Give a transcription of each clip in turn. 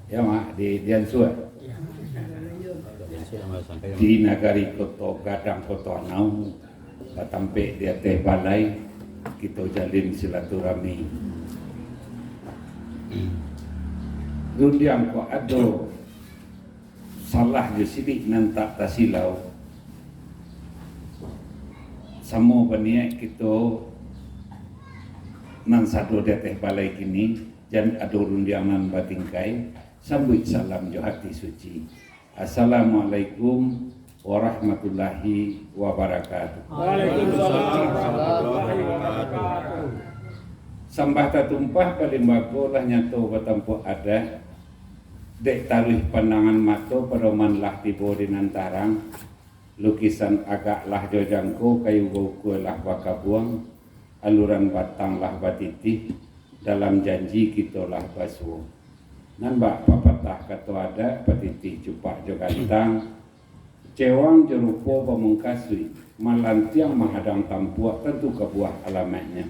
Ya mak di Diansuat. Di nagari koto gadang koto anau batampe dia teh balai kita jalin silaturahmi. Rundiang ko ado salah jo sidik nan tak tasilau. Samo bania kita nan sado dia teh balai kini jan ado rundiang nan batingkai sambut salam jo hati suci. Assalamualaikum warahmatullahi wabarakatuh. Waalaikumsalam warahmatullahi wabarakatuh. Sambah tatumpah palimbako lah nyato batampo ada dek taruh pandangan mato pedoman lah tibo di nantarang lukisan agak lah jojangko kayu bauku lah bakabuang aluran batang lah batitih dalam janji kita lah basuh. Nambah papatah kata ada patitih cupak jo gantang cewang jerupo pemungkasui malantiang mahadang tampuak tentu kebuah alamatnya.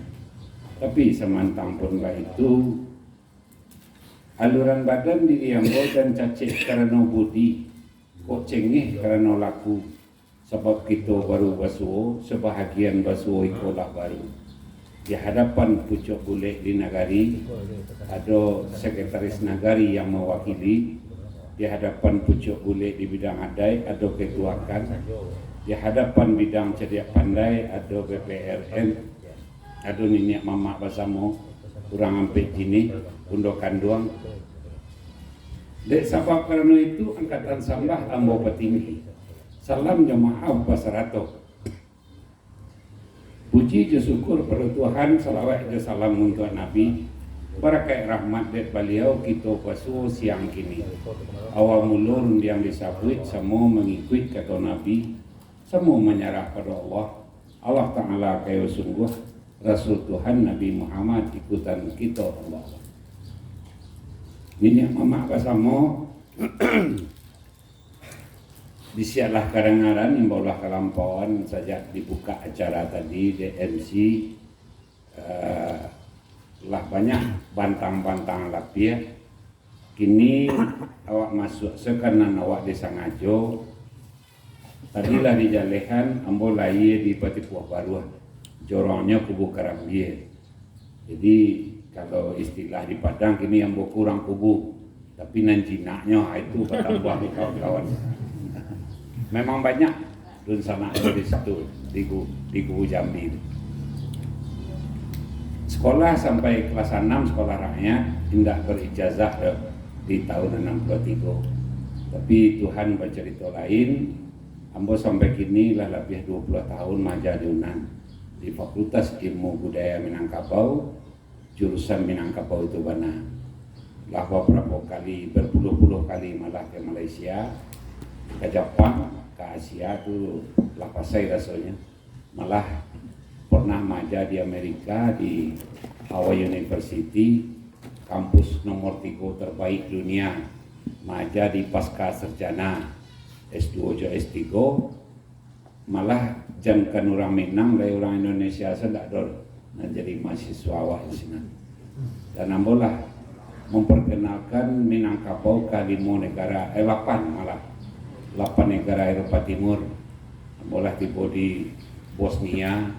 Tapi semantang pun lah itu aluran badan diri yang dan cacik karena budi kok cengih karena laku sebab kita baru basuh sebahagian basuh ikolah baru di hadapan pucuk bule di nagari ada sekretaris nagari yang mewakili di hadapan pucuk bule di bidang adai ada ketuakan di hadapan bidang cerdik pandai ada BPRN ada nenek mamak basamo kurang ampe jini undokan doang dek sabab karena itu angkatan sambah ambo petinggi salam jamaah pasarato. Puji je syukur pada Tuhan, salawat je salam untuk Nabi. Barakai rahmat dan beliau kita pasu siang kini. Awal mulur yang disabut semua mengikut kata Nabi, semua menyerah pada Allah. Allah Ta'ala kayu sungguh Rasul Tuhan Nabi Muhammad ikutan kita Allah. Ini mamak pasamo disialah kadang-kadang imbalah kelampauan saja dibuka acara tadi DMC lah banyak bantang-bantang lapia kini awak masuk sekanan awak desa Ngajo tadilah di Jalehan ambo laye di Patipuah Baru jorongnya kubu Karambie jadi kalau istilah di Padang kini ambo kurang kubu tapi nan jinaknya itu bertambah di kawan-kawan. Memang banyak dun sana di situ di Kubu Jambi. Sekolah sampai kelas 6 sekolah rakyat tidak berijazah di tahun 63. Tapi Tuhan bercerita lain. Ambo sampai kini lah lebih 20 tahun majadunan di Fakultas Ilmu Budaya Minangkabau jurusan Minangkabau itu bana. Lah beberapa kali berpuluh-puluh kali malah ke Malaysia, ke Jepang, ke Asia tu lapasai rasanya. Malah pernah maja di Amerika di Hawaii University, kampus nomor 3 terbaik dunia. Maja di pasca sarjana S2 atau S3. Malah jangan orang Minang dari orang Indonesia sedang jadi mahasiswa awak di sini. Dan ambolah memperkenalkan Minangkabau ke 5 negara, 8 malah 8 negara Eropa Timur. Mulai tiba di Bosnia,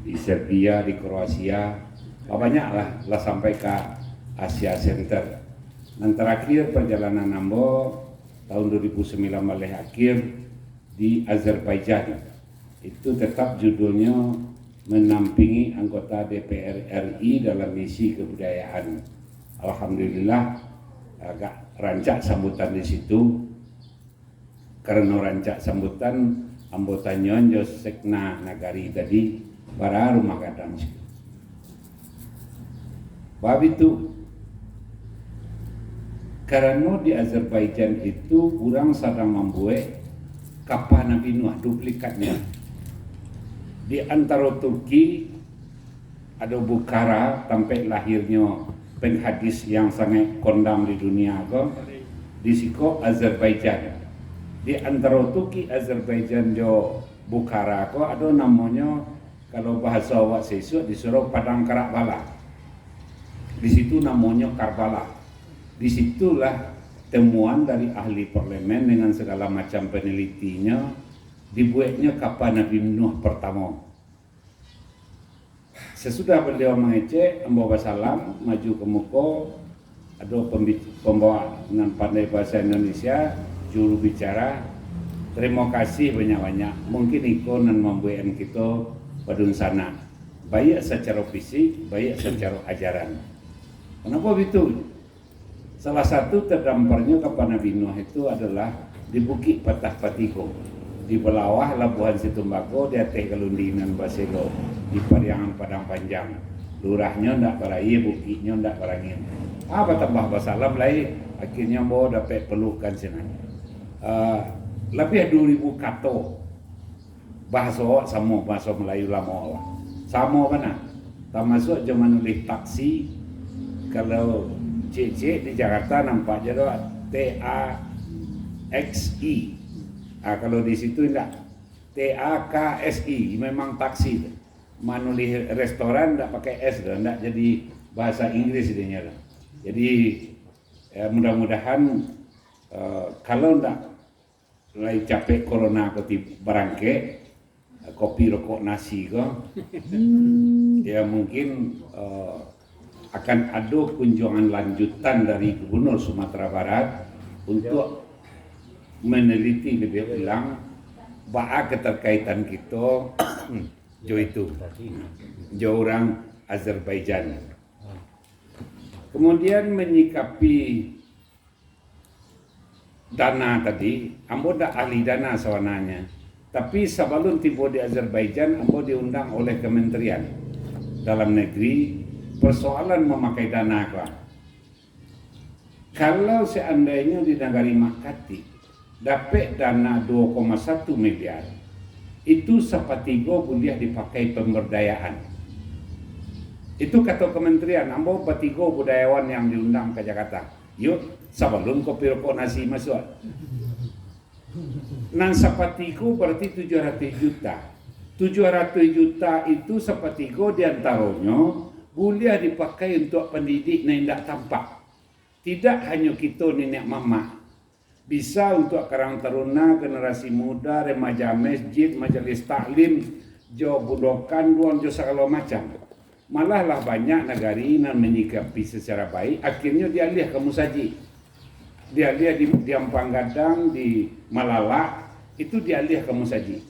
di Serbia, di Kroasia, banyaklah lah sampai ke Asia Center. Dan terakhir perjalanan Ambo tahun 2009 akhir di Azerbaijan. Itu tetap judulnya menampingi anggota DPR RI dalam misi kebudayaan. Alhamdulillah agak rancak sambutan di situ. Karena rancak sambutan anggota nyonjo sekna nagari tadi para rumah kadang. Bab itu karena di Azerbaijan itu kurang sedang membuat kapal Nabi Nuh duplikatnya. Di antara Turki ada Bukhara sampai lahirnya penghadis yang sangat kondang di dunia ko di siko Azerbaijan. Di antara Turki Azerbaijan jo Bukhara ko ada namanya kalau bahasa awak sesuk disuruh Padang Karakbala. Di situ namanya Karbala. Disitulah temuan dari ahli parlemen dengan segala macam penelitinya, dibuatnya kapal Nabi Nuh pertama. Sesudah beliau mengecek, membawa salam, maju ke muka, ada pembawa dengan pandai bahasa Indonesia, juru bicara, terima kasih banyak-banyak. Mungkin ikon dan membuat kita padun sana, baik secara fisik, baik secara ajaran. Kenapa begitu? Salah satu terdamparnya kapal Nabi Nuh itu adalah di Bukit Patah Patiko, di bawah Labuhan Situmbako, di atas Kelundinan Baselo, di Pariangan Padang Panjang. Lurahnya ndak beraya, bukitnya ndak berangin. Apa tambah basalam lain, akhirnya mau dapat pelukan sini. Lebih 2000 kata bahasa sama bahasa Melayu lama sama mana? Termasuk zaman nulis taksi, kalau cek di Jakarta nampak je TAXI. Kalau di situ enggak TAKSI, memang taksi. Menulis restoran enggak pakai S, enggak jadi bahasa Inggris dia. Jadi mudah-mudahan kalau enggak lagi capek corona ke barangke kopi rokok nasi kok ya mungkin akan ada kunjungan lanjutan dari Gubernur Sumatera Barat untuk meneliti lebih ulang bahwa keterkaitan kita jo orang Azerbaijan. Kemudian menyikapi dana tadi, ambo dah ahli dana sebenarnya. Tapi sebelum tiba di Azerbaijan, ambo diundang oleh Kementerian Dalam Negeri persoalan memakai dana apa. Kalau seandainya di negara Makati dapat dana 2,1 miliar, itu sepertiga boleh dipakai pemberdayaan. Itu kata kementerian, ambo bertiga budayawan yang diundang ke Jakarta. Yuk, sebelum kopi rokok nasi masuk. Nan sepertiga berarti 700 juta. 700 juta itu sepertiga diantaranya boleh dipakai untuk pendidik yang tidak tampak. Tidak hanya kita nenek mama. Bisa untuk karang taruna, generasi muda, remaja masjid, majelis taklim, jo budokan, duang jo segala macam. Malah lah banyak negari yang menyikapi secara baik, akhirnya dialih ke musaji. Dialih di Ampang Gadang, di Malala, itu dialih ke musaji.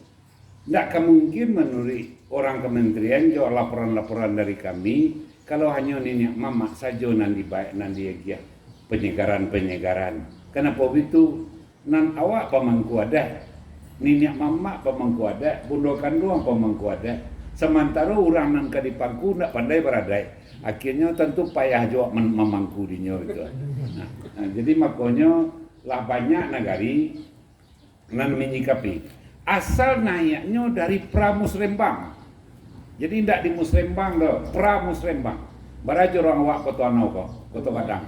Tidak mungkin menurut orang kementerian, jo laporan-laporan dari kami, kalau hanya nenek mama saja nanti baik nanti ya penyegaran. Kenapa begitu? Nan awak pemangku ada, nenek mama pemangku ada, bundokan doang pemangku ada. Sementara orang nan di pangku nak pandai beradai. Akhirnya tentu payah juga memangku dinyo itu. Nah, jadi makanya lah banyak negari nan menyikapi. Asal naiknya dari Pramusrembang. Jadi tidak di Musrembang doh, Pramusrembang. Barajo orang awak kota kok, kota Padang.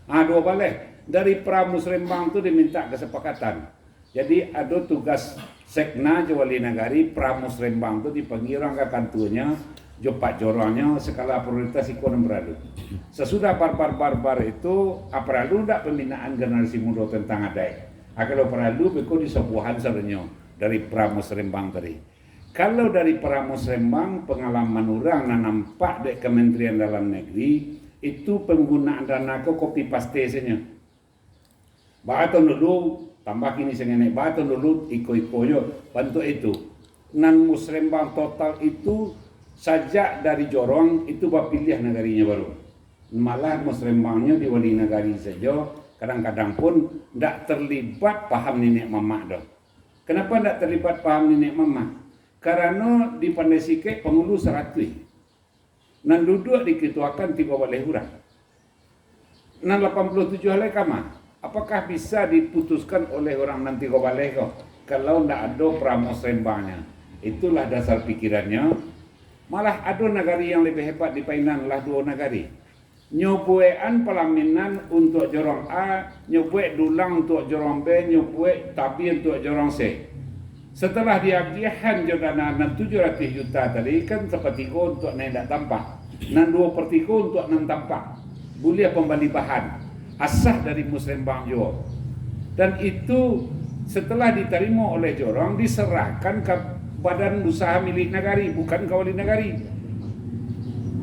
12. Dari Pramusrembang itu diminta kesepakatan. Jadi ada tugas Sekna Wali Nagari Pramusrembang itu dipanggil orang ke kantornya, jopak jorongnya skala prioritas ekonomi beradu. Sesudah barbar itu, perlu tidak pembinaan generasi muda tentang adai. Kalau perlu, beku di sebuahan sebenarnya dari Pramusrembang tadi. Kalau dari Pramusrembang pengalaman orang nampak di Kementerian Dalam Negeri itu penggunaan dana ke copy paste saja. Bahkan dulu tambah kini sengenai bahkan dulu iko-ikoyo bantu itu. Nan Musrembang total itu saja dari Jorong itu bapilih negarinya baru. Malah Musrembangnya di Wali Nagari saja kadang-kadang pun tidak terlibat paham nenek mama dah. Kenapa tidak terlibat paham nenek mama? Karena di Pandai pengulu 100. Nan duduk diketuakan 3 balai hurang. Nan 87 halai kama. Apakah bisa diputuskan oleh orang nanti ke balai kau? Kalau tidak ada Pramusrembangnya. Itulah dasar pikirannya. Malah ada negari yang lebih hebat di Painan lah 2 negari. Nyobuean pelaminan untuk jorong A, nyobuek dulang untuk jorong B, nyobuek tabi untuk jorong C. Setelah diagihan jodana 700 juta tadi kan sepertiga untuk tidak tampak. 2/3 untuk 6 tampak. Boleh pembali bahan. asah dari Musrembang juga. Dan itu setelah diterima oleh Jorong diserahkan ke badan usaha milik negari, bukan ke wali negari.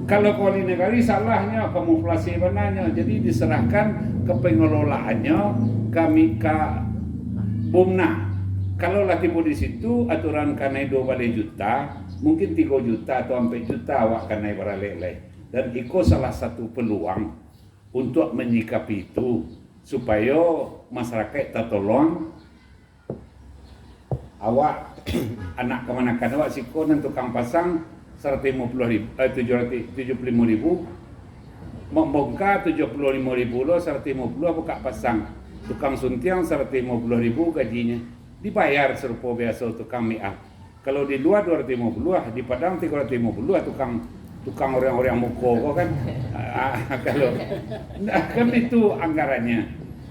Kalau ke wali negari salahnya kamuflase benarnya, jadi diserahkan ke pengelolaannya kami ke Bumna. Kalau lah tiba di situ aturan kanai 2 juta, mungkin 3 juta atau 4 juta awak kanai baralek. Dan itu salah satu peluang untuk menyikapi itu supaya masyarakat tertolong. Awak anak kemanakan awak siko dan tukang pasang 150.000, 775.000, membongkar 75.000 lo 150 buka pasang. Tukang suntiang 150.000 gajinya, dibayar serupa biasa tukang mi'ah. Kalau di luar 250, di Padang 350 tukang orang-orang muko kan. Kalau kan itu anggarannya.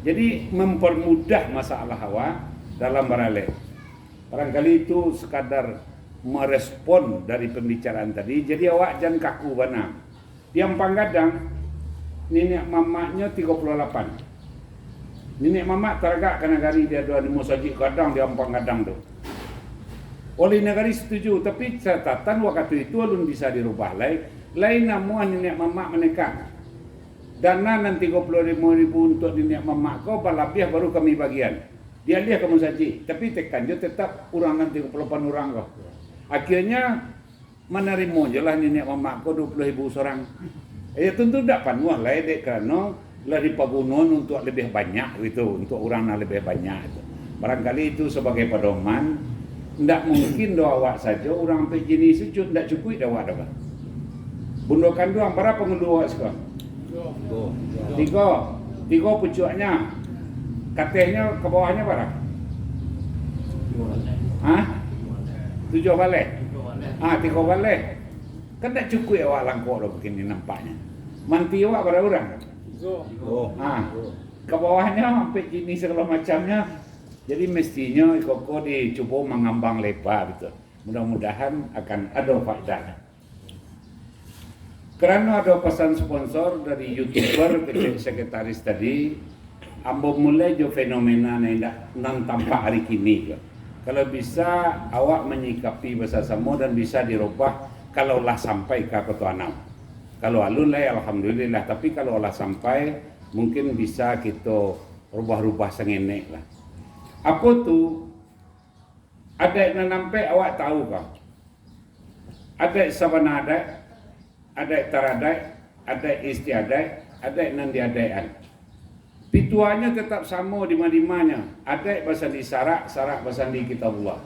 Jadi mempermudah masalah awak dalam baralek. Barangkali itu sekadar merespon dari pembicaraan tadi. Jadi awak jangan kaku bana. Di Ampang Gadang nenek mamaknya 38. Nenek mamak teragak ke negari dia dua di Musajik Gadang di Ampang Gadang tu. Oleh negari setuju, tapi catatan waktu itu belum bisa dirubah lain namun nenek mamak menekan. Dana nanti 35.000 untuk nenek mamak kau balabiah baru kami bagian. Dia lihat kamu saja, tapi tekan dia tetap urangan 38 orang kau. Akhirnya menerima je lah nenek mamak kau 20.000 seorang. Ya tentu tak panuh lah dek kerana lah di pagunun untuk lebih banyak gitu, untuk orang lebih banyak itu. Barangkali itu sebagai pedoman. Tidak mungkin doa awak saja orang sampai jenis itu tidak cukup dah awak dah. Bundokan doang berapa pengunduh awak sekarang? 3 pucuknya. Katanya ke bawahnya berapa? 7 balik. 3 balik. Kan tak cukup awak langkok dah begini nampaknya. Manti awak berapa orang? Ke bawahnya sampai jenis segala macamnya. Jadi mestinya koko dicoba mengambang lebar gitu. Mudah-mudahan akan ada faedahnya. Kerana ada pesan sponsor dari YouTuber kecil sekretaris tadi, ambo mulai jo fenomena yang tampak hari kini. Kalau bisa awak menyikapi bersama dan bisa dirubah kalau lah sampai ke Ketua Enam. Kalau alun lah alhamdulillah, tapi kalau lah sampai mungkin bisa kita rubah-rubah sengenek lah. Apa tu? Adat yang nampak awak tahu kah? Adat sabana adat taradat, adat istiadat, adat nan diadaian. Pituannya tetap sama di mana-mana. Adat bahasa di sarak bahasa di kitabullah.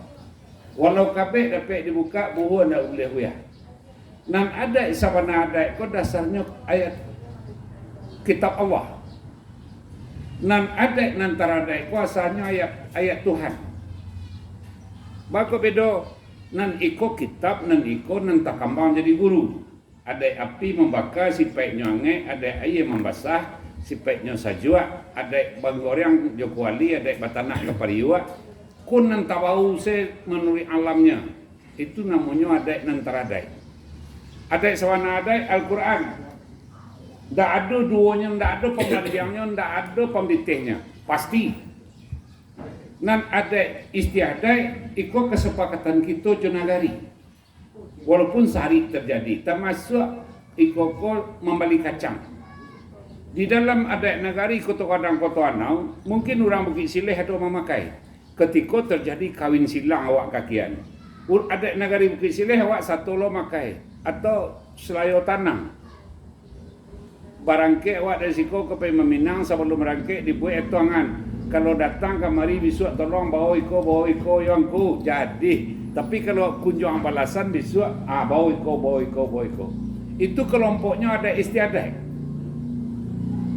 Walau kabeh dapat dibuka buhu ndak boleh huyah. Nan adat sabana adat ko dasarnya ayat kitab Allah. Nan adat nan taradai kuasanya ayat Tuhan. Bako bedo nan iko kitab nan iko nan takambang jadi guru. Ada api membakar sipeknya ange, ada air membasah sipeknya sajua, ada banggorang jokuali, ada batanah kepariwa. Kun nan tabau se menurut alamnya. Itu namanya adat nan taradai. Adat sawana adat Al-Quran. Tak ada duanya, tak ada pembagiannya, tak ada pembitihnya. Pasti. Dan ada istiadat, ikut kesepakatan kita jenagari. Walaupun sehari terjadi. Termasuk ikut membeli kacang. Di dalam adat negari kota Kadang-Kota Anau, mungkin orang Bukit Silih atau memakai. Ketika terjadi kawin silang awak kakian. Adat negari Bukit Silih awak satu lo makai. Atau selayo tanam. Barangke awak dari siko ke Meminang sebelum merangke dibuat etuangan. Kalau datang kemari besok tolong bawa iko yang ku jadi. Tapi kalau kunjung balasan besok bawa iko. Itu kelompoknya ada istiadat.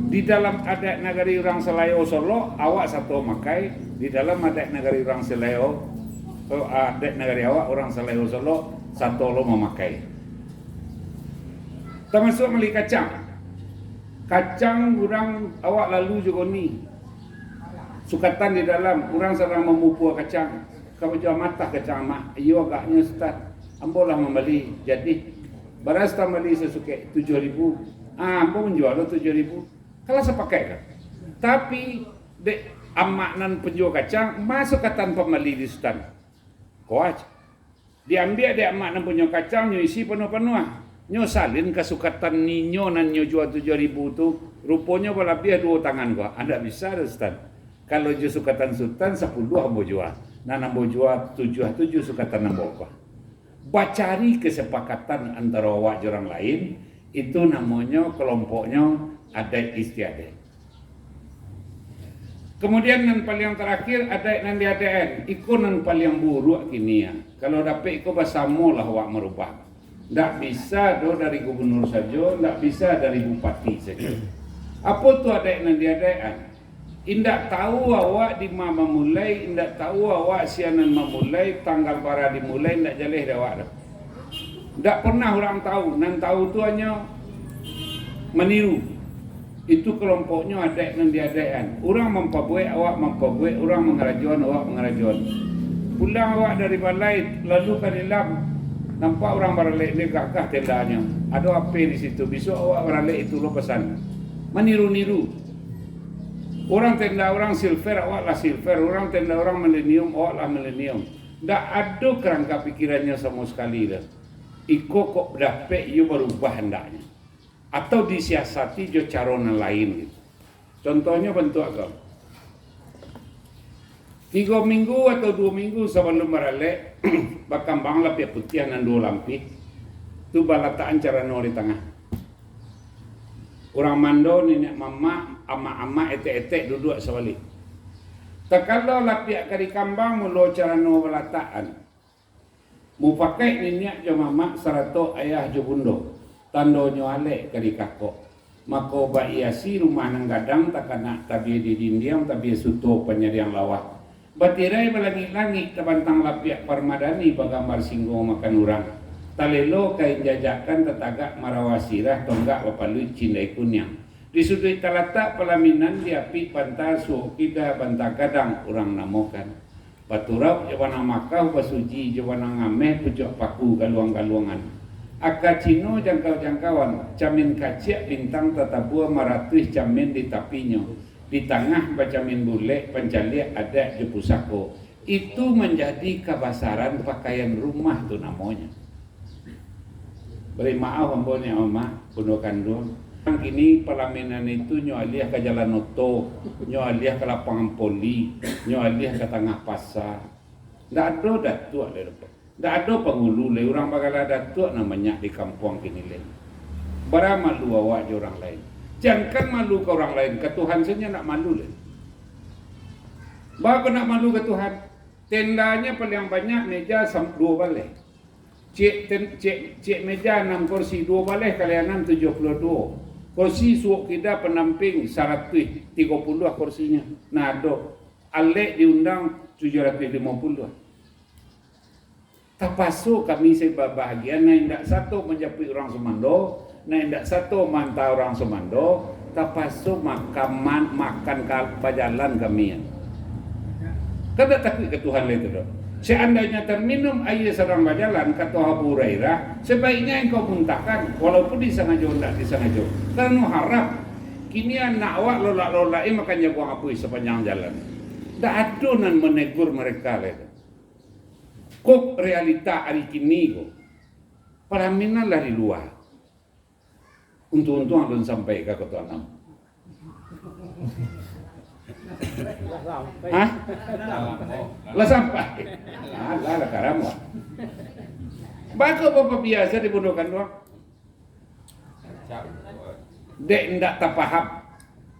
Di dalam adat negari orang Selayo Solo awak satu makai. Di dalam adat negari orang Selayo adat negari awak orang Selayo Solo satu lo memakai. Termasuk beli kacang. Kacang orang awak lalu juga ni. Sukatan di dalam orang sedang memupuk kacang. Kau jual mata kacang mak. Iyo agaknya start. Ambolah membeli. Jadi beras tak beli sesuke 7.000. Ambo menjual 7.000. Kalau saya pakai kan. Tapi dek amak nan penjual kacang masuk ke tanpa mali di sultan. Kau aja. Diambil dek amak nan penjual kacang nyo isi penuh-penuh. Nyo salin ke sukatan ninyo nan nyo jual 7.000 tu. Rupanya berlebih 2 tangan kau. Anda bisa ada sultan. Kalau jual sukatan sultan 10 ambo jual. Nan ambo jual 7 sukatan ambo kau. Bacari kesepakatan antara awak orang lain. Itu namanya kelompoknya adat istiadat. Kemudian yang paling terakhir adat nan diadakan. Iko nan paling buruk kini ya. Kalau dapat iko bersama lah awak merubah. Tak bisa dari gubernur saja, tak bisa dari bupati saja. Apa tu adat nan diadakan? Indak tahu awak di mana memulai, indak tahu awak sianan memulai, tanggal para dimulai, indak jaleh awak dah. Tak pernah orang tahu, nan tahu tu hanya meniru. Itu kelompoknya adat yang diadakan. Orang memperbuat, awak memperbuat, orang mengerajuan, awak mengerajuan. Pulang awak dari balai, lalu ke dalam, nampak orang beralek dia gagah tendanya. Ada apa di situ? Besok awak beralek itu lo pesan. Meniru-niru. Orang tenda orang silver, awak lah silver. Orang tenda orang milenium, awak lah milenium. Tak ada kerangka pikirannya sama sekali dah. Iko kok dapat you berubah hendaknya. Atau disiasati jo cara lain gitu. Contohnya bentuk agam. 3 minggu atau 2 minggu sebelum beralek, bakambang lapik putih dan 2 lampi. Tu balataan cara di tengah. Orang mando nenek mama, ama-ama etek-etek duduk sebalik. Terkala lapik kari kambang mula cara balataan. Mu pakai nenek jo mama sarato ayah jo bundo. Tando nyo alek kari kakok. Mako ba iasi rumah nang gadang tak kena tabi di dindiam tabi suto penyeriang lawah. Batirai balangit-langit tabantang lapiak parmadani bagambar singgo makan urang. Talelo kain jajakan tetagak marawasirah tonggak bapalui cindai kunyang. Di sudut talatak pelaminan diapi pantar suokida bantang kadang urang namokan. Baturap jawana makau basuji jawana ngameh pucuk paku galuang-galuangan. Akacino jangkau-jangkauan, camin kaciak bintang tatabua maratuih camin di tapinya. Di tengah bacamin bule pencaliak ada di pusako. Itu menjadi kebasaran pakaian rumah tu namanya. Beri maaf ambonya oma, bunuh kandung. Kini pelaminan itu nyo alih ke Jalan Noto, nyo alih ke lapangan poli, nyo alih ke tengah pasar. Tak ada datuk le depan. Tak ada penghulu le orang bakal datuk namanya di kampung kini le. Bara malu awak je orang lain. Jangan malu ke orang lain, ke Tuhan saja nak malu le. Bapak nak malu ke Tuhan. Tendanya paling banyak meja 2 balai. Cek meja 6 kursi 2 balai kali 6 72. Kursi suuk kita penamping 130 kursinya. Nah ada alek diundang 750. Terpasuk kami sebahagian na indak satu menjapui orang Semando, na indak satu mantau orang Semando, terpasuk makan pajalan kami. Kada takut ke Tuhan itu dok. Seandainya terminum air serang bajalan kata Abu Hurairah, sebaiknya engkau muntahkan walaupun disengaja tidak disengaja. Karena harap kini anak awak lolak-lolak makannya buang apui sepanjang jalan. Tak ada nan menegur mereka le. Kok realita hari kini kok pelaminan lah di luar. Untung-untung belum sampai ke Kota Enam. Hah? Lah sampai. Lah karamu. Bako bapak biasa dibodohkan doang. Dek ndak tapahap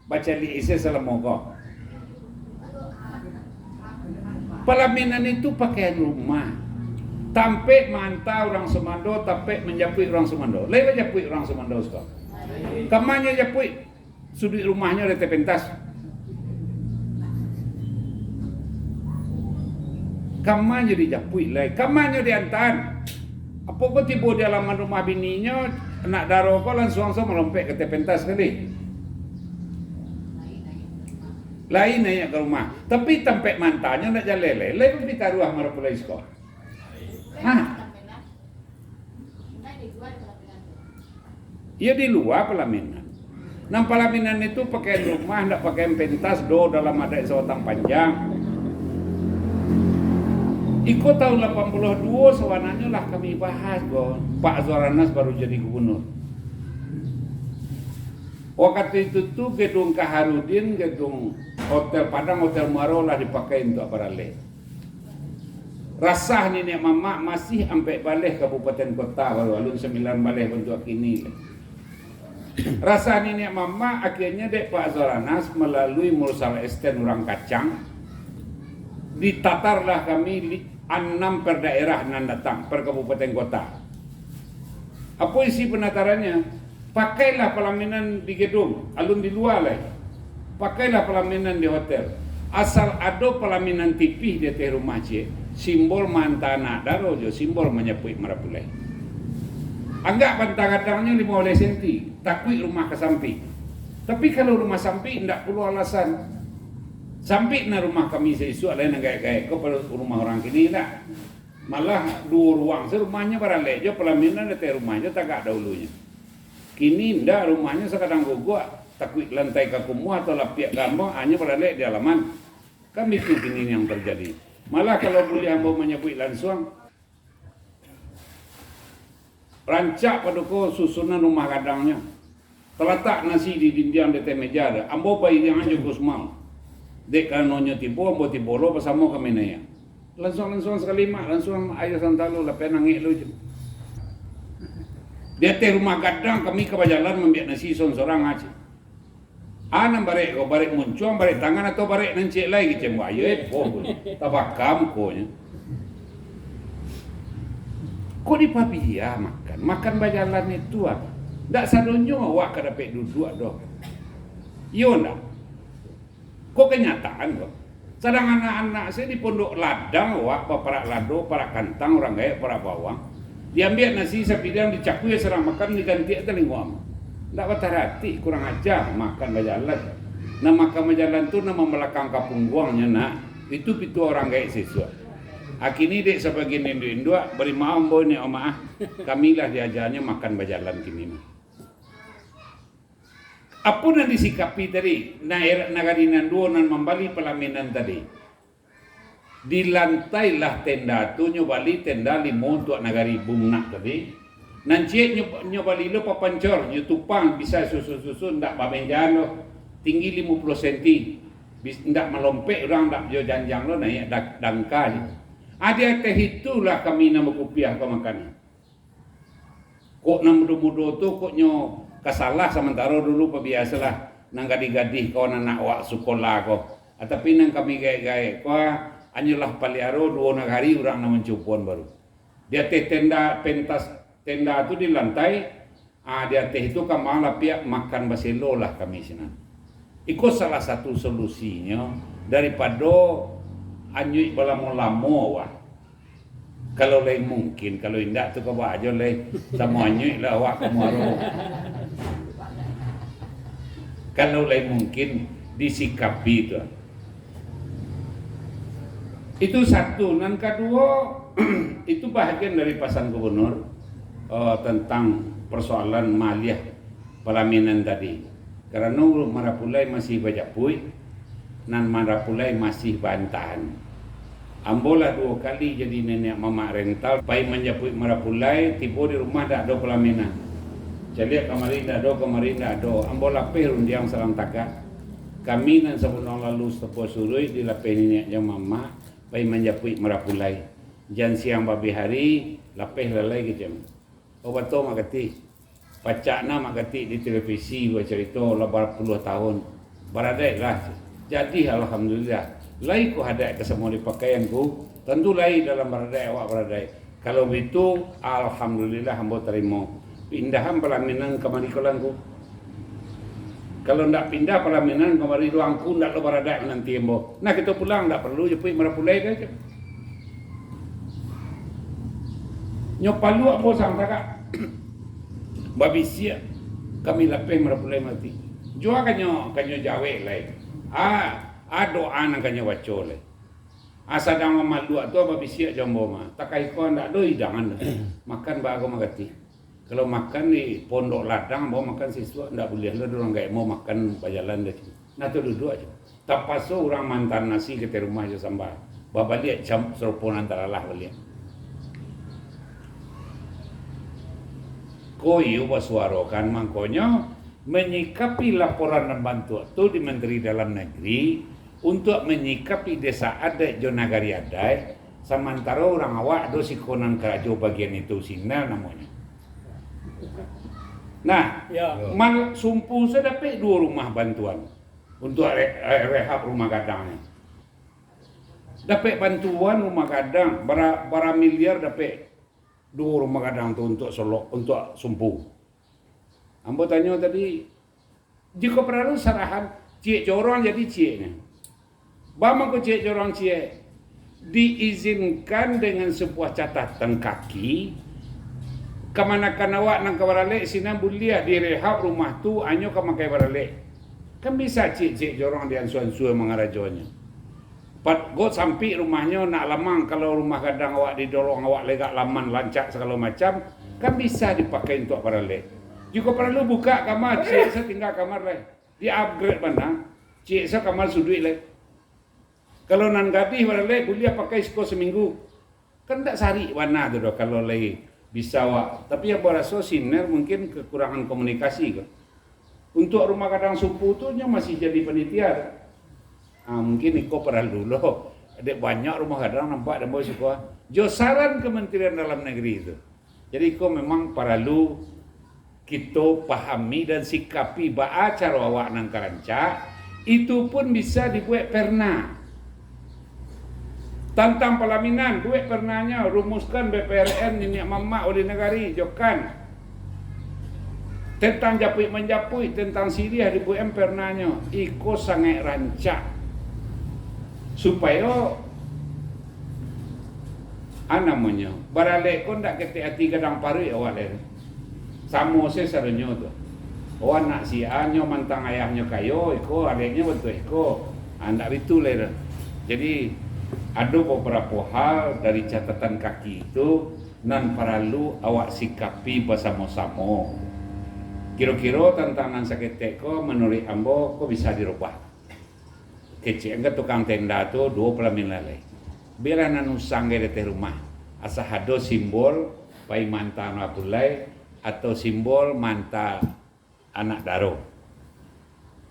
baca li isi salamoga. Pelaminan itu pakaian rumah. Tampe mantau orang Semando, tampe menjapui orang Semando. Lepas japui orang Semando sekarang. Kamanya japui sudut rumahnya ada pentas. Kamanya dijapui lagi, kamanya diantar. Apa kau tiba di halaman rumah bininya, nak daro kau langsung melompat ke pentas kali. Lain naik ke rumah, tapi tempat mantannya nak jalan lele, pergi ke ruang marapulai sekolah. Hah? Ya di luar pelaminan. Nang pelaminan itu pakai rumah, ndak pakai pentas do dalam adat sewatang panjang. Ikut tahun 82 sewananya lah kami bahas go. Pak Zoranas baru jadi gubernur. Waktu itu tuh gedung Kaharudin, gedung Hotel Padang, Hotel Muaro lah dipakai untuk barale. Rasah nenek mama masih sampai balik kabupaten kota baru alun 9 balik untuk kini. Rasah nenek mama akhirnya dek Pak Zoranas melalui Mursal Esten Urang Kacang ditatarlah kami 6 per daerah nan datang per kabupaten kota. Apa isi penatarannya? Pakailah pelaminan di gedung, alun di luar lah. Pakailah pelaminan di hotel. Asal ada pelaminan tipih di atas rumah cik, simbol mantana daro jo, simbol menyepui merapulai. Anggap bantang-bantangnya 15 cm, takui rumah ke samping. Tapi kalau rumah samping tidak perlu alasan. Sampai na rumah kami seisu ada yang gaya-gaya kau pada rumah orang kini tak. Malah 2 ruang serumahnya baralek jo pelaminan di atas rumahnya tak ada dulunya. Kini ndak rumahnya sekadang guguk takut lantai kakumua atau lapiak gampang hanya beralek di halaman. Kan itu kini yang terjadi. Malah kalau boleh hamba menyebut langsung rancak paduko susunan rumah kadangnya. Terletak nasi di dinding di meja ada. Ambo bayi yang anjo kusmau. Dek kanonya tibo ambo tibolo pasamo kami naya. Langsung sekali mak langsung ayah santalo la penangik lu. Dia teh rumah gadang kami ke jalan membiak nasi sorang aja. Anam barek ko barek muncul barek tangan atau barek nancik lagi gitu mbak ayo po tabakam ko nya. Kok di papia makan bajalan itu apa? Ndak sadonyo awak kada pe duduk doh. Yo ndak. Kok kenyataan kok. Sedang anak-anak saya di pondok ladang awak parak lado, parak kantang orang gaya parak bawang. Diambil nasi sepidang dicakui serang makan diganti aja lingkuam. Tak batarati kurang ajar makan bajalan. Nah makan bajalan tu nama melakang kapung buangnya nak. Itu orang gaya siswa. Akini dek sebagian Indo beri maaf boy ni omah. Kamilah diajarnya makan bajalan kini. Apa yang disikapi tadi? Nagarinan dua nan membali pelaminan tadi. Di lantai lah tenda tu nyobali tenda limau untuk nagari bungnak tadi. Nanti nyobali lo papancor, tupang bisa susun ndak babenjan lo tinggi 50 cm. Ndak melompek orang ndak jo janjang lo naik dangkal. Ada teh itulah kami nama kupiah ke makan. Kok nama mudo-mudo tu kok nyo kasalah sementara dulu biasalah nang gadih-gadih kau anak wak sekolah kau. Tapi nang kami gaya-gaya kau hanyalah paliaro 2 hari orang nak mencupon baru. Dia teh pentas tenda tu di lantai. Dia teh itu kamalah pihak makan baselo lah kami sini. Ikut salah satu solusinya daripada anyui balamo-lamo wah. Kalau lain mungkin, kalau indak tu kau aja lain sama anyui lah wak kemaro. Kalau lain mungkin disikapi tu. Itu satu, dan kedua itu bahagian dari pasan gubernur tentang persoalan maliyah pelaminan tadi. Karena Marapulai masih bajapui, dan Marapulai masih bantahan. Ambola 2 kali jadi nenek mama rental, pai menjapui Marapulai, tiba di rumah tak ada pelaminan. Jadi kemarin tak ada, Ambola perun yang salam takak. Kami dan sebelum lalu sepuh surui di lapeh nenek yang mama. Pai menjapui Marapulai. Jan siang babi hari lapeh lalai gitu. Obat tu makati. Pacakna makati di televisi buat cerita 80 tahun. Baradai lah. Jadi alhamdulillah. Lai ku hadai ke semua di pakaianku. Tentu lai dalam baradai awak baradai. Kalau begitu alhamdulillah hamba terima. Pindahan pelaminan kemari kolanku. Kalau ndak pindah pelaminan kemari ruangku ndak lo baradak nanti embo. Nah kita pulang ndak perlu je pergi Marapulai aja. Nyopalu apa sang takak. Babi sia kami lapeh Marapulai mati. Jua kanyo jawe lai. Doa nang kanyo waco lai. Sadang malu tu babi sia jambo mah. Takai ko ndak do hidangan. Makan ba aku magati. Kalau makan di pondok ladang mau makan siswa ndak boleh lah, orang nggak mau makan bajalan deh. Nah tu duduk aja. Tak pasu orang mantan nasi ke rumah aja sambal. Bapak lihat jam seropon antara lah beliau. Koyu bersuarakan mangkonya menyikapi laporan dan bantuan itu di Menteri Dalam Negeri untuk menyikapi desa adat Jonagari adat sementara orang awak do sikonan kerajo bagian itu Sina namanya. Nah, mal sumpu saya dapat 2 rumah bantuan untuk rehab rumah gadangnya. Dapat bantuan rumah gadang berapa miliar dapat 2 rumah gadang tu untuk solok untuk sumpu. Ambo tanya tadi, jika perlu sarahan cie corong jadi cieknya. Bama ko cie corong cie diizinkan dengan sebuah catatan kaki kemanakan awak nang kabarale sina buliah di rehab rumah tu anyo kamakai barale. Kan bisa cie corong di ansuan-ansuan mangarajonya. Pat got sampai rumahnya nak lamang kalau rumah kadang awak didolong awak legak laman lancak segala macam kan bisa dipakai untuk barale. Jika perlu buka kamar, cik saya tinggal kamar lain. Dia upgrade mana? Cik saya kamar sudut lain. Kalau nan gadih barale boleh pakai sekolah seminggu. Kan tak sari mana tu dah kalau lagi bisa awak. Tapi yang berasa siner mungkin kekurangan komunikasi kan. Untuk rumah kadang sumpu tu masih jadi panitia. Mungkin iko perlu dulu. Ada banyak rumah kadang nampak dan bawa sekolah. Jo saran Kementerian Dalam Negeri itu. Jadi iko memang perlu kita pahami dan sikapi ba'a cara awak nang karanca itu pun bisa dibuat perna tentang pelaminan buat pernanya rumuskan BPRN ini mamak oleh negari jokan tentang japui menjapui tentang siriah dibuat pernanya iko sangat rancak supaya namanya barale kon dak ketik hati kadang paru awak le samo saya saranyo tu. Oh anak si anyo mantang ayahnya kayo, iko adiknya betul iko. Anda itu lah. Jadi ada beberapa hal dari catatan kaki itu nan perlu awak sikapi bersama-sama. Kira-kira tentang nan sakit ko menurut ambo kok bisa dirubah. Kecil enggak tukang tenda tu 2 pelamin lalai. Biar nan usang di rumah. Asa hado simbol pai mantan apulai atau simbol manta anak daro.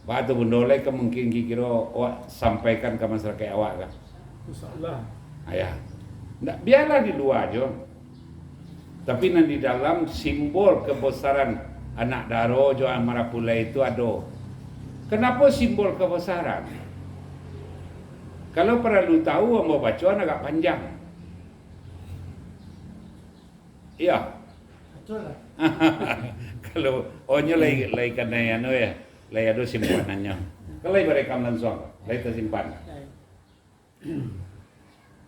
Batu bundolai ke mungkin kira awak sampaikan ke masyarakat awak kan. Insyaallah. Ayah. Ndak biarlah di luar aja. Tapi nanti di dalam simbol kebesaran anak daro jo amarapulai itu ada. Kenapa simbol kebesaran? Kalau perlu tahu mau bacaan agak panjang. Iya. Betul lah. Kalau onyo lagi karena anu ya, lagi ada simpanannya. Kalau ibarekam langsung, lagi tersimpan.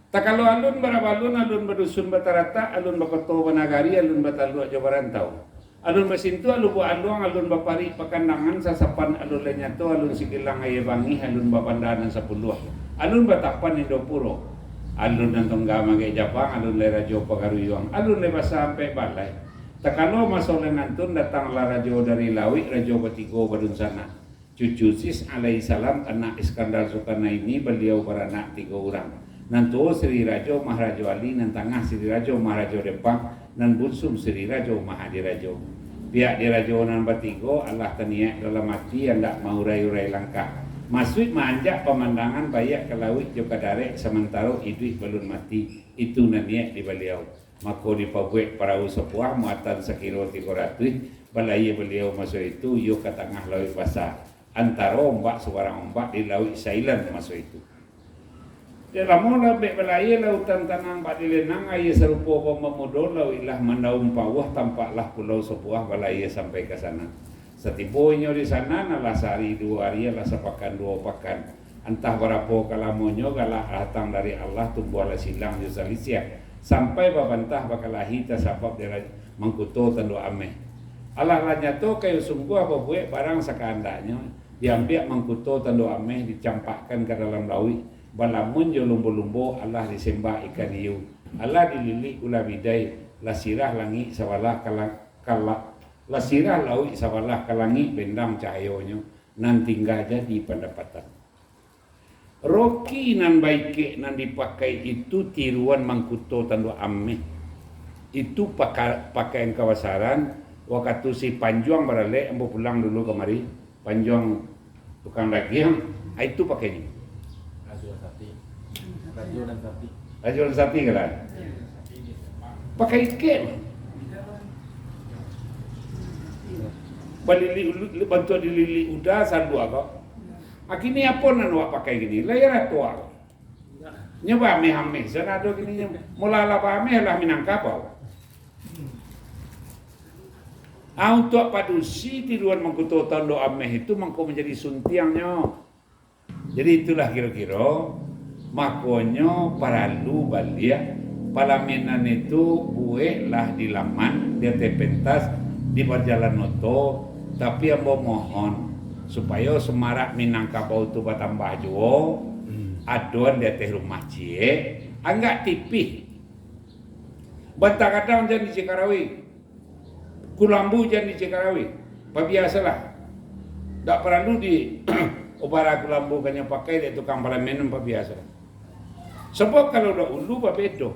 Tak kalau alun barabalun, alun berdusun batarata, alun bakoto banagari, alun batalu aja barantau. Alun basintu, alun bualuang, alun bapari pakandangan, sasapan alun lenyato, alun sikilang ayabangi, alun bapandanan 10. Alun batapan Indopuro. Alun nantong gama ke Japang, alun le rajo pagaruyuang, alun le basa sampai balai. Takalo masalah nantun datanglah rajo dari Lawi, rajo Batigo Badun sana. Cucu Sis alaihissalam anak Iskandar Sultan ini beliau beranak 3 orang. Nantu Sri Rajo Maharajo Ali, nan tengah Sri Rajo Maharajo Depang, nan bunsum Sri Rajo Mahadirajo. Pihak di Rajo nan Batigo Allah taniak dalam hati yang tak mau rai-rai langkah. Masuk manjak pemandangan bayak ke Lawi juga darek sementara hidup belum mati. Itu naniak di beliau. Maka dipabuat para usapuah muatan sekilo 300 balai beliau masuk itu yuk ke tengah laut basah antara ombak sebarang ombak di laut Sailan masuk itu. Dia lama lebih balai lautan tanang bak dilenang ayah serupa pememudor laut ilah mendaum pawah tampaklah pulau sepuah balai sampai ke sana. Setipunya di sana nalah sehari 2 hari lah sepakan 2 pakan. Entah berapa kalamonyo galah datang dari Allah tumbuh ala silang jusalisia. Sampai babantah bakalahi tasabab dia mengkuto tando ameh. Allah ranya tu kayu sungguh apa buat barang sekandaknya diambil mengkuto tando ameh dicampakkan ke dalam laut. Balamun jo lumbo-lumbo Allah disembah ikan hiu. Allah dililik ulah bidai lasirah langi sawalah kalak lasirah lau isawalah kalangi bendang cahayonyo nan tinggal jadi pendapatan. Roki nan baike nan dipakai itu tiruan mangkuto tandu ameh. Itu pakaian kawasaran waktu si Panjuang barale ambo pulang dulu kemari. Panjuang tukang dagang, itu pakainya. Rajulan sapi kan? Pakai ikan. Bantu dilili udah sandu kok. Akini apa nan wak pakai gini? Layar tua. Nyoba ame sana do gini mulala pa ame lah Minangkabau. Untuk padusi tiruan mangkuto tondo ameh itu mangko menjadi suntiangnya. Jadi itulah kira-kira makonyo paralu balia palamenan itu bueh lah di laman dia tepentas di berjalan noto tapi ambo mohon supaya semarak Minangkabau itu batambah jo aduan dia teh rumah cie anggak tipih bantang kadang jadi Cikarawi kulambu jadi Cikarawi biasalah tak perlu di obara kulambu kanya pakai dia tukang palamenan biasa. Sebab kalau dah ulu bebedo.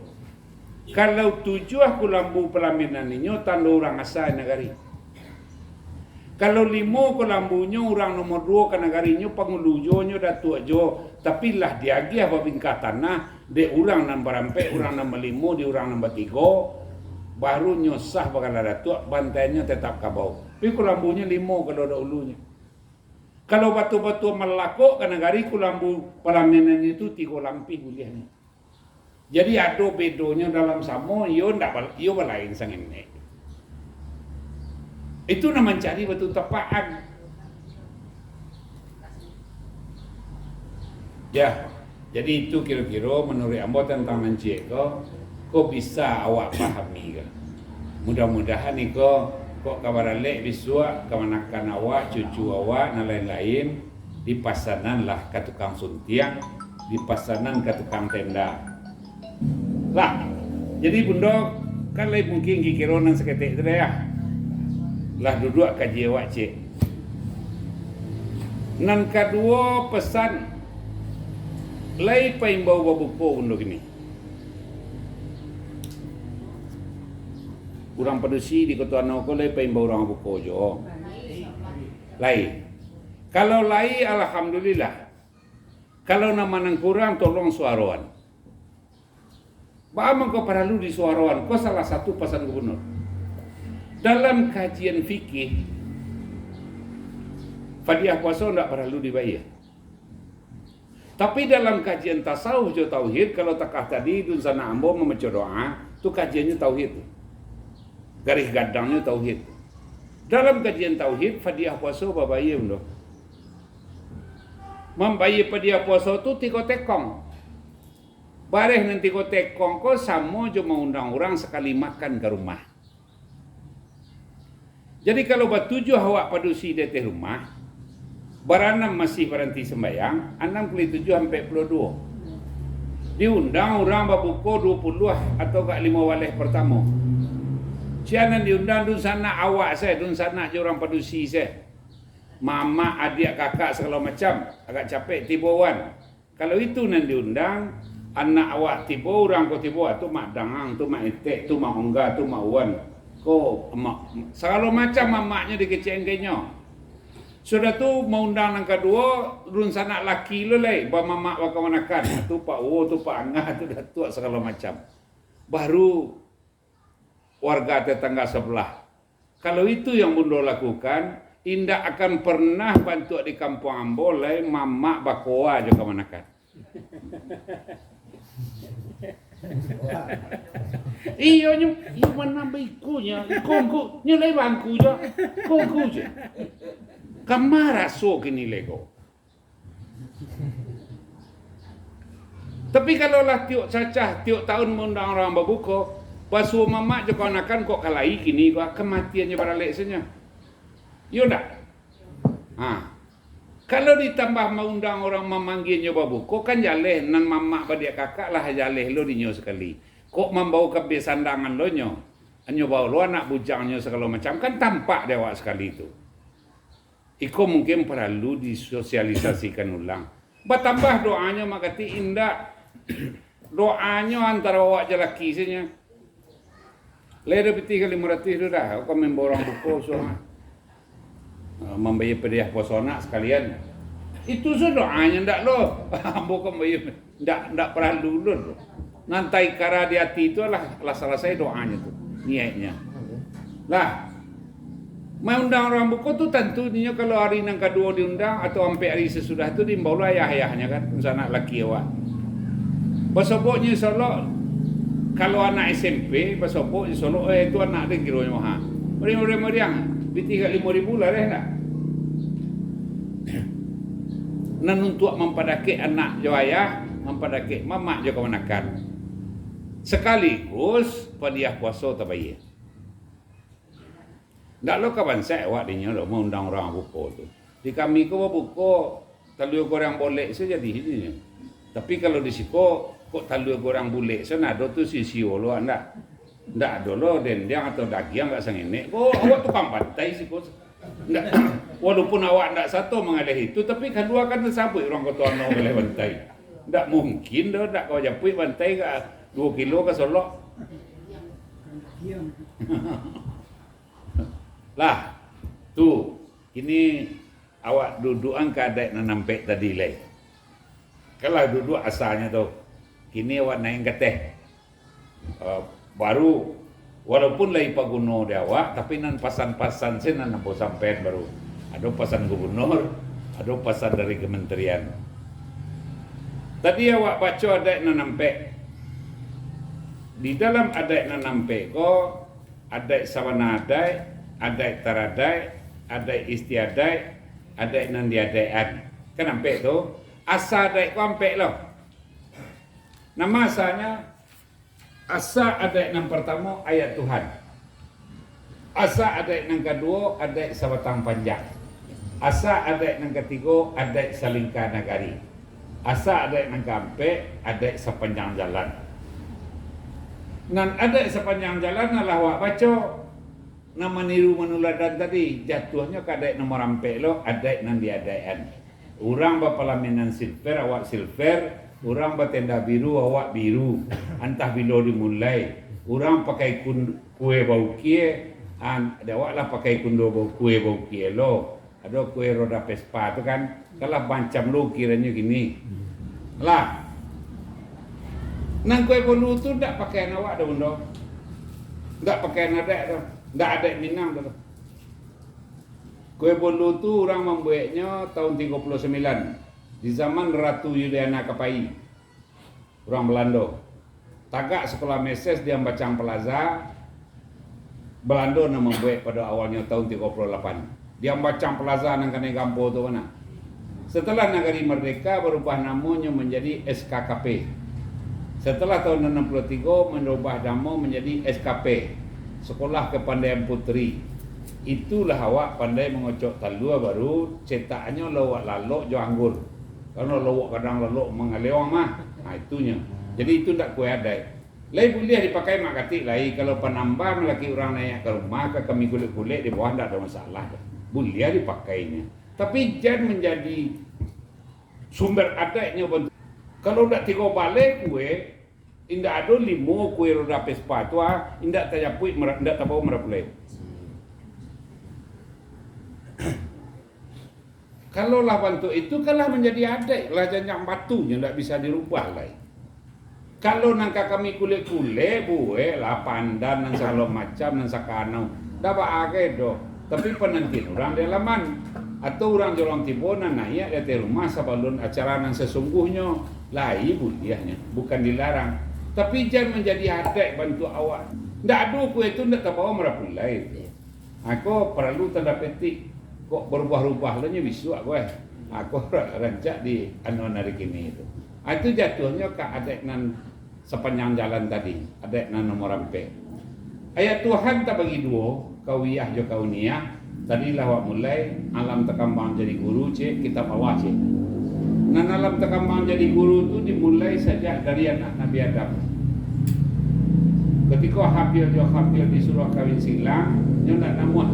Kalau tujuh kulambu pelaminan ini tanda orang asal negari. Kalau limo kulambunya orang nomor 2 ke negarinya pengulujonyo datuk jo. Tapi lah diagi apa bingkatan nah de orang nombor 4, orang nombor 5, di orang nombor 3 baru nyosah bakal datuk bantainya tetap kabau. Tapi kulambunya limo kalau dah ulunya. Kalau batu-batu melakuk ke negari kulambu pelaminan itu 3 lampi buliahnya. Jadi ada bedonya dalam samo, yo lain sang ini. Itu nama mencari batu tepaan. Ya, jadi itu kira-kira menurut ambo tentang mencik kok bisa awak pahami ke. Mudah-mudahan ni kok kabar lek bisua kemanakan awak, cucu awak dan lain-lain di pasanan lah ke tukang suntiang, di pasanan ke tukang tenda. Lah, jadi bunda kan lain mungkin kikironan seketik tu ya. Lah duduk kaji awak cik. Nan kedua pesan lai paimbau babuko untuk ini. Urang padusi di Kota Noko lai paimbau orang babuko jo. Lai. Kalau lai alhamdulillah. Kalau nama nang kurang tolong suaruan. Bagaimana kau perlu di suaruan? Kau salah satu pesan gubernur. Dalam kajian fikih, fadiah puasa tidak perlu dibayar. Tapi dalam kajian tasawuf jo tauhid, kalau takah tadi dun sana ambo membaca doa, tu kajiannya tauhid. Garis gadangnya tauhid. Dalam kajian tauhid, fadiah puasa babayar benda. Membayar fadiah puasa tu tiko tekong. Bareh nanti ko tekong ko samo jo mengundang orang sekali makan ke rumah. Jadi kalau batujuh awak padusi di rumah, baranam masih berhenti sembahyang, 67 sampai 42. Diundang orang babuko 20 atau gak 5 waleh pertama. Sianan diundang dun sana awak saya, dun sana je orang padusi saya. Mama, adik, kakak segala macam, agak capek tibuan. Kalau itu nan diundang, anak awak tibu, orang ko tibu, tu mak dangang, tu mak etek, tu mak ongga, tu mak wan. Ko emak segala macam mamaknya dikecengkenya. Sudah tu mau undang yang kedua run sanak laki lo lai ba mamak wa kemanakan tu pak wo tu pak angah tu datuk segala macam. Baru warga tetangga sebelah. Kalau itu yang mundo lakukan, indah akan pernah bantu di kampung ambo lai mamak bakoa je kemanakan. Iyo mana baikunya, kongku nyelai bangku je, kongku je. Kamara so kini lego. Tapi kalau lah tiuk cacah, tiuk tahun mengundang orang berbuka, basuh mamak je kawan-kawan kok kalai kini kok kematiannya para leksanya. Yo dak. Kalau ditambah mengundang orang memanggilnya babuko kan jaleh nan mamak badia kakak lah jaleh lo dinyo sekali. Kok membawa ke besandangan lo nyo. Hanya bawa anak bujangnya segala macam, kan tampak dewa sekali itu. Iko mungkin perlu disosialisasikan ulang. Bertambah doanya makati indah. Doanya antara awak jelaki saja. Lera peti kali 500 itu dah. Kau memborong buku so. Membayar pediah posona sekalian. Itu so doanya ndak lo. Bukan bayar ndak perlu lo. Nantai kara di hati itu lah selesai doanya tu. Niatnya. Lah, mengundang orang buku tu tentunya kalau hari yang kedua diundang atau sampai hari sesudah tu dimbawa ayah-ayahnya kan, anak laki awak. Pasopoknya Solo, kalau anak SMP, pasopoknya Solo, itu anak dia kira mahal. Meriang, biti 5.000 lah dah. Nan untuk mempadaki anak jo ayah, mempadaki mama jo kemanakan. Sekaligus padiah puasa tabayah. Ndak lo kawan saya awak dinya lo mau undang orang buku tu. Di kami ko buku talu gorang boleh saja di sini. Tapi kalau di siko kok talu gorang boleh sana do tu sisi lo anda. Ndak ada lo dendang atau daging enggak sangene. Kok awak tukang pantai siko. Ndak walaupun awak ndak satu mengalih itu tapi kedua kan tersabut orang ketua no oleh pantai. Ndak mungkin do ndak kau japui pantai ke 2 kilo ke Solo. Lah, tu ini awak dudukan kadek nampak tadi leh. Kalau duduk asalnya tu, kini awak naik ke teh. Baru walaupun lagi pak gunung dia awak, tapi nan pasan-pasan sih nan nampak sampai baru. Ada pasan gubernur, ada pasan dari kementerian. Tadi awak baca adat nan nampak. Di dalam adat nan nampak ko adat sawana adat taradai, adat istiadai, adat nan diadaian. Kan nampak tu? Asa adat ko nampak lo. Nama asalnya asa adat yang pertama ayat Tuhan. Asa adat yang kedua adat sabatang panjang. Asa adat yang ketiga adat salingka nagari. Asa adat yang keempat adat sepanjang jalan. Nan adat sepanjang jalan adalah awak baca nama niru menuladan tadi jatuhnya ke adat nomor rampe lo adat nan diadaian. Orang berparlamenan silver awak silver, orang bertenda biru awak biru. Antah bila dimulai. Orang pakai kue bau kie, awak lah pakai kundo bau kue bau kie lo. Ada kue roda Vespa tu kan, kalau macam lo kiranya gini. Lah. Nang kue bolu tu tak pakai awak dah bunda. Tak pakai adat tu. Tak ada Minang tu. Kue bolu tu orang membuatnya tahun 39 di zaman Ratu Yuliana Kapai. Orang Belanda. Tagak sekolah meses dia Bacang Plaza. Belanda nak membuat pada awalnya tahun 38. Dia Bacang Plaza nang kene Gampo tu mana. Setelah negeri merdeka berubah namanya menjadi SKKP. Setelah tahun 63 merubah nama menjadi SKP, Sekolah Kepandaian Putri. Itulah awak pandai mengocok talua baru cetaknya lawak lalok jo anggur. Kalau lawak kadang lalok mengalewang mah, itunya. Jadi itu tak kue adai. Lai boleh dipakai mak katik lai kalau penambah laki orang naik ke rumah ke kami kulit-kulit di bawah tak ada masalah. Boleh dipakainya. Tapi jangan menjadi sumber adainya bentuk. Kalau tak tiga balik kue, indak ada 5 kue roda Vespa tu indak tajapui, indak tahu merapulai. Kalau lah bentuk itu kalah menjadi adat lah janjang batunya indak bisa dirubah lah. Kalau nangka kami kulit-kulit buat lah pandan dan segala macam dan sakanau, dapat agak do. Tapi penantin orang di laman atau orang jorong tibonan naik di rumah sebelum acara yang sesungguhnya lai buliahnya bukan dilarang. Tapi jangan menjadi adat bantu awak. Ndak ada kue itu ndak tahu merapulai. Aku perlu tanda petik kok berubah-ubah lahnya bisu aku Aku rancak di anu hari kini itu. Itu jatuhnya ke adat nan sepanjang jalan tadi, adat nan nomor rampe. Ayat Tuhan tak bagi dua, kawiyah jo kauniyah. Tadilah awak mulai alam tekambang jadi guru cik kitab awak cik. Nan alam tekambang jadi guru itu dimulai sejak dari anak Nabi Adam. Ketika hafil disuruh kawin silang, dia nak namuah.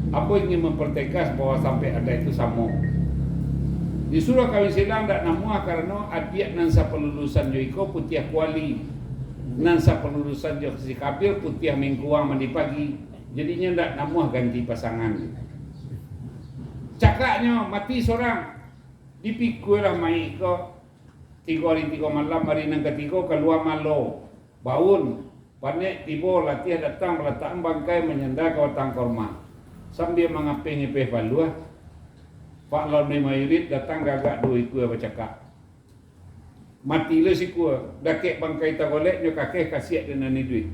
Apa ingin mempertegas bahwa sampai ada itu sama. Disuruh kawin silang tak namuah karena adik nan sa pelulusan jo iko putih kuali. Nan sa pelulusan jo si kabil putih mingkuang mandi pagi. Jadinya tak namuah ganti pasangan. Cakaknya mati seorang. Dipikul lah mai ko 3 hari 3 malam, hari nang ketiga keluar malo. Baun, panik tiba latihan datang meletakkan bangkai menyenda ke watang korma. Sambil mengapih-ngipih baluah. Pak Lon Mayurit datang gagak dua iku apa cakap. Matilah si kuah. Dakek bangkai tagolek nyo kakek kasih dengan ni duit.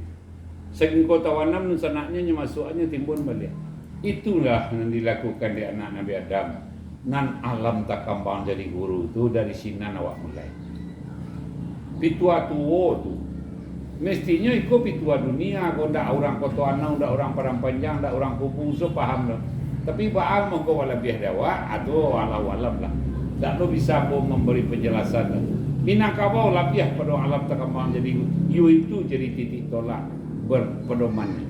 Segengko tawanam nun sanaknya nyo masuknya timbun balik. Itulah yang dilakukan di anak Nabi Adam. Nan alam tak kambang jadi guru tu dari sini awak mulai. Pitua tuo tu. Mestinya ikut pitua dunia, kau ndak orang kotoan, ndak orang parang panjang, ndak orang kubu, so paham dah. Tapi baal mau kau lebih dewa atau alam lah. Tak lo bisa pun memberi penjelasan dah. Minangkabau lebih pada alam terkembang jadi you itu jadi titik tolak berpedomannya.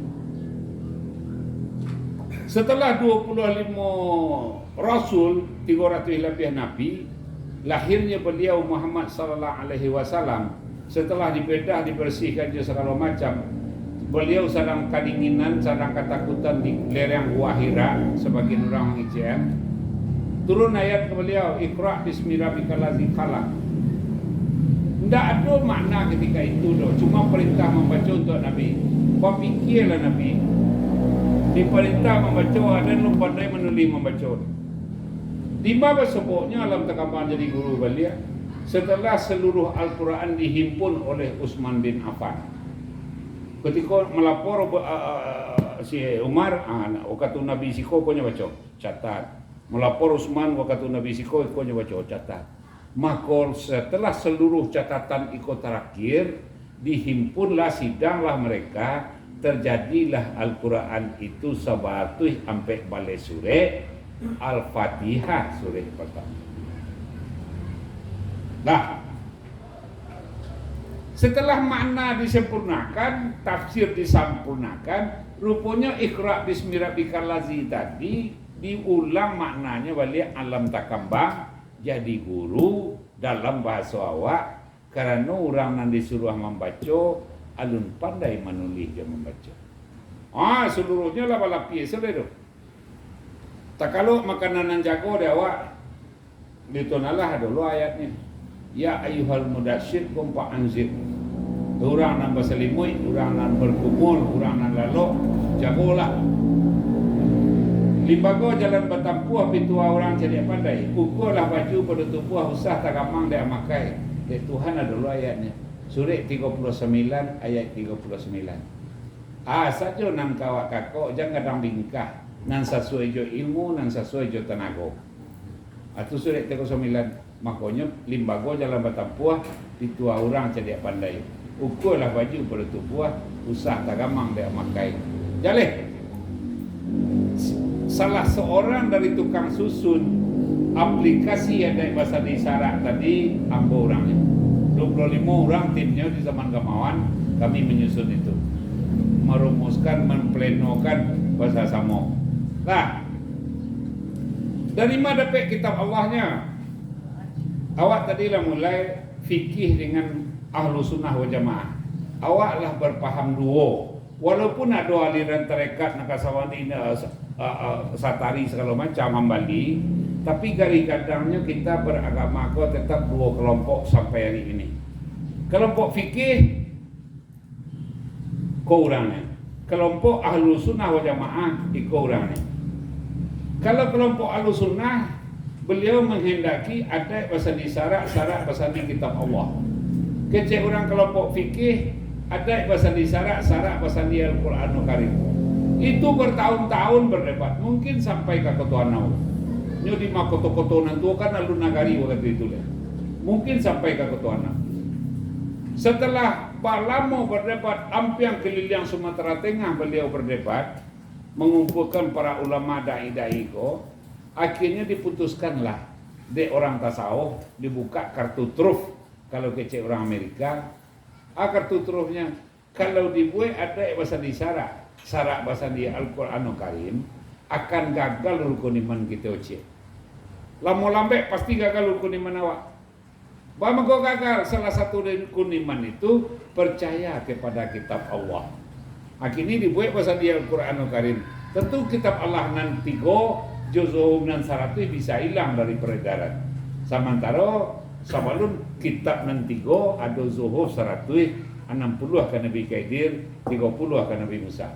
Setelah 25 Rasul, 300 lebih Nabi, lahirnya beliau Muhammad sallallahu alaihi wasallam. Setelah dibedah, dibersihkan juga segala macam, beliau sedang kedinginan, sedang ketakutan di lereng Gua Hira sebagian orang mengijian. Turun ayat ke beliau, Iqra' bismi rabbikal ladzi khalaq. Tidak ada makna ketika itu doh, cuma perintah membaca untuk Nabi. Kau fikirlah Nabi diperintah membaca dan lu pandai menulis membaca. Di mana sebutnya alam terkembang jadi guru beliau setelah seluruh Al-Quran dihimpun oleh Utsman bin Affan. Ketika melapor si Umar, waktu Nabi Siko konya baca, catat. Melapor Utsman waktu Nabi Siko konya baca, catat. Maka setelah seluruh catatan ikut terakhir dihimpunlah, sidanglah mereka, terjadilah Al-Quran itu sabatuh sampai balik surah Al-Fatihah surah pertama. Nah, setelah makna disempurnakan, tafsir disempurnakan, rupanya Iqra' bismi rabbikal ladzi tadi diulang maknanya balik alam takambang jadi guru dalam bahasa awak karena orang yang disuruh membaca alun pandai menulis dan membaca. Seluruhnya lah balapis sudah tu. Tak kalau makanan yang jago dia awak ditonalah dulu ayatnya. Ya ayyuhal mudasyir kum fa'anzir. Orang yang berselimut, orang yang berkumul, orang yang lalu, jagolah. Limbago jalan bertampuah pitua orang jadi pandai. Ukurlah baju pada tubuh usah tak gampang dia makai. Tuhan ada dulu ayatnya. Surah 39 ayat 39. Saja nan kawak kakok jangan kadang bingkah. Nan sesuai jo ilmu, nan sesuai jo tenaga. Itu surah 39. Makanya limbago jalan bertampuah pitua orang jadi pandai. Ukurlah baju pada tubuh usah tak gampang dia makai. Jaleh. Salah seorang dari tukang susun aplikasi yang dari bahasa isyarat tadi ambo orangnya 25 orang timnya di zaman Gamawan kami menyusun itu merumuskan, memplenokan bahasa samo. Nah, dari mana dapat kitab Allahnya? Awak tadilah mulai fikih dengan ahlu sunnah wal jamaah. Awaklah berpaham duo. Walaupun ada aliran tarekat nakasawani satari segala macam Hambali, tapi kadang-kadangnya kita beragama kau tetap dua kelompok sampai hari ini. Kelompok fikih kau orangnya, kelompok ahlu sunnah wal jamaah ikut orangnya. Kalau kelompok ahlu sunnah, beliau menghendaki ada bahasa isyarat, syarat bahasa kitab Allah. Kecil orang kelompok fikih ada bahasa isyarat, syarat bahasa Al-Quranul Karim. Itu bertahun-tahun berdebat, mungkin sampai ke ketua nau. Nyo di makoto-koto nantu kan alun nagari waktu itu lah. Mungkin sampai ke ketua nau. Setelah lama berdebat, hampir keliling Sumatera Tengah beliau berdebat, mengumpulkan para ulama dai-dai ko. Akhirnya diputuskanlah de orang tasawuf dibuka kartu truf kalau kecil orang Amerika. Kartu trufnya Kalau dibuat ada bahasa di syarat bahasa di Al-Quranul Karim akan gagal rukun iman kita ucap. Lama lambat pasti gagal rukun iman awak. Bagaimana kau gagal? Salah satu dari rukun iman itu percaya kepada kitab Allah. Akhirnya dibuat bahasa di Al-Quranul Karim. Tentu kitab Allah nanti juzum dan syarat itu bisa hilang dari peredaran. Sementara sebelum kitab nanti ada zuhur 160 akan Nabi Khidir, 30 akan Nabi Musa.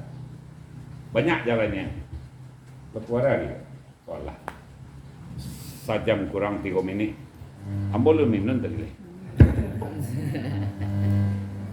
Banyak jalannya. Berkuara dia. Wallah. Sajam kurang 3 minit. Ambo lu minum tadi.